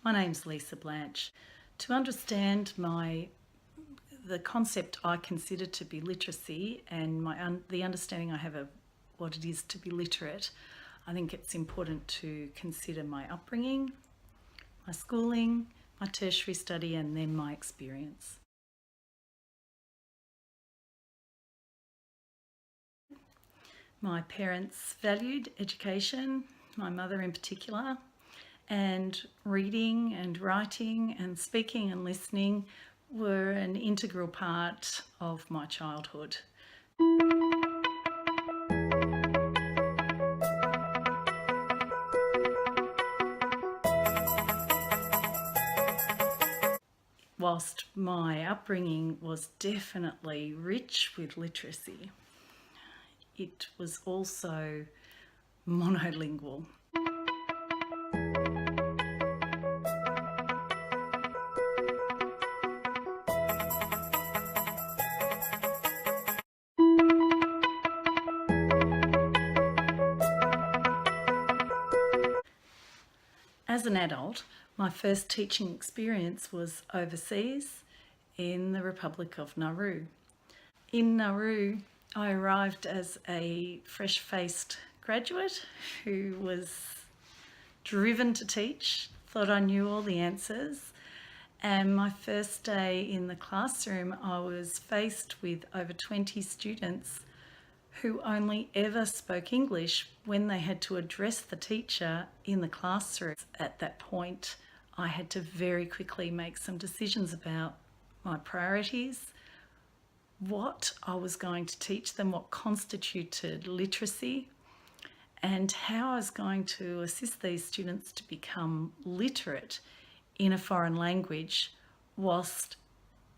My name's Lisa Blanch. To understand the concept I consider to be literacy and the understanding I have of what it is to be literate, I think it's important to consider my upbringing, my schooling, my tertiary study, and then my experience. My parents valued education, my mother in particular, and reading and writing and speaking and listening were an integral part of my childhood. Whilst my upbringing was definitely rich with literacy, it was also monolingual. As an adult, my first teaching experience was overseas in the Republic of Nauru. In Nauru, I arrived as a fresh-faced graduate who was driven to teach, thought I knew all the answers, and my first day in the classroom I was faced with over 20 students who only ever spoke English when they had to address the teacher in the classroom. At that point, I had to very quickly make some decisions about my priorities, what I was going to teach them, what constituted literacy, and how I was going to assist these students to become literate in a foreign language whilst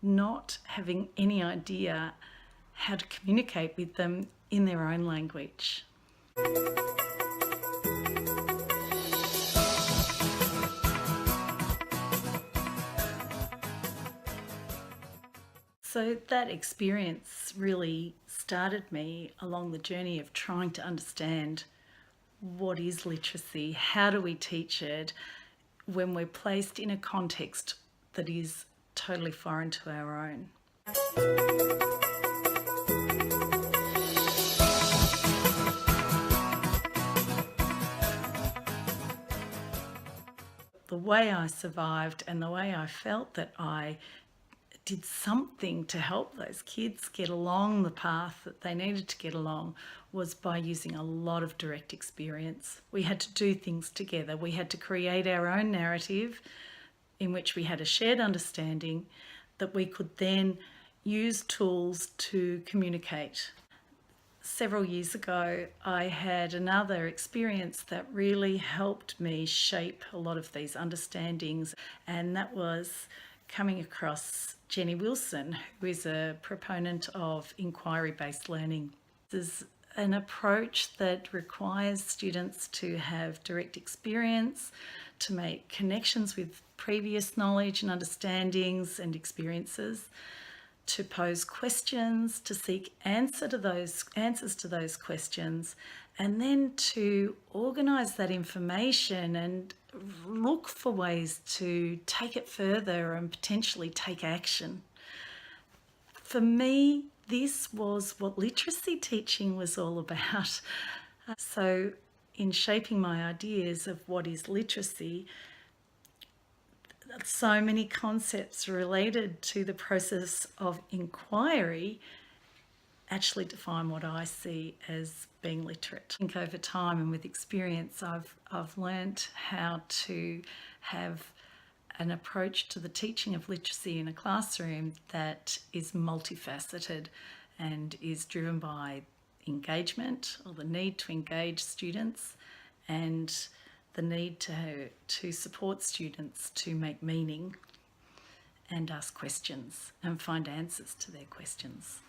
not having any idea how to communicate with them in their own language. So that experience really started me along the journey of trying to understand what is literacy, how do we teach it when we're placed in a context that is totally foreign to our own. The way I survived and the way I felt that I did something to help those kids get along the path that they needed to get along was by using a lot of direct experience. We had to do things together. We had to create our own narrative in which we had a shared understanding that we could then use tools to communicate. Several years ago, I had another experience that really helped me shape a lot of these understandings, and that was coming across Jenny Wilson, who is a proponent of inquiry-based learning. This is an approach that requires students to have direct experience, to make connections with previous knowledge and understandings and experiences, to pose questions, to seek answers to those questions, and then to organise that information and look for ways to take it further and potentially take action. For me, this was what literacy teaching was all about. So in shaping my ideas of what is literacy, so many concepts related to the process of inquiry actually define what I see as being literate. I think over time and with experience, I've learnt how to have an approach to the teaching of literacy in a classroom that is multifaceted and is driven by engagement, or the need to engage students, and the need to support students to make meaning and ask questions and find answers to their questions.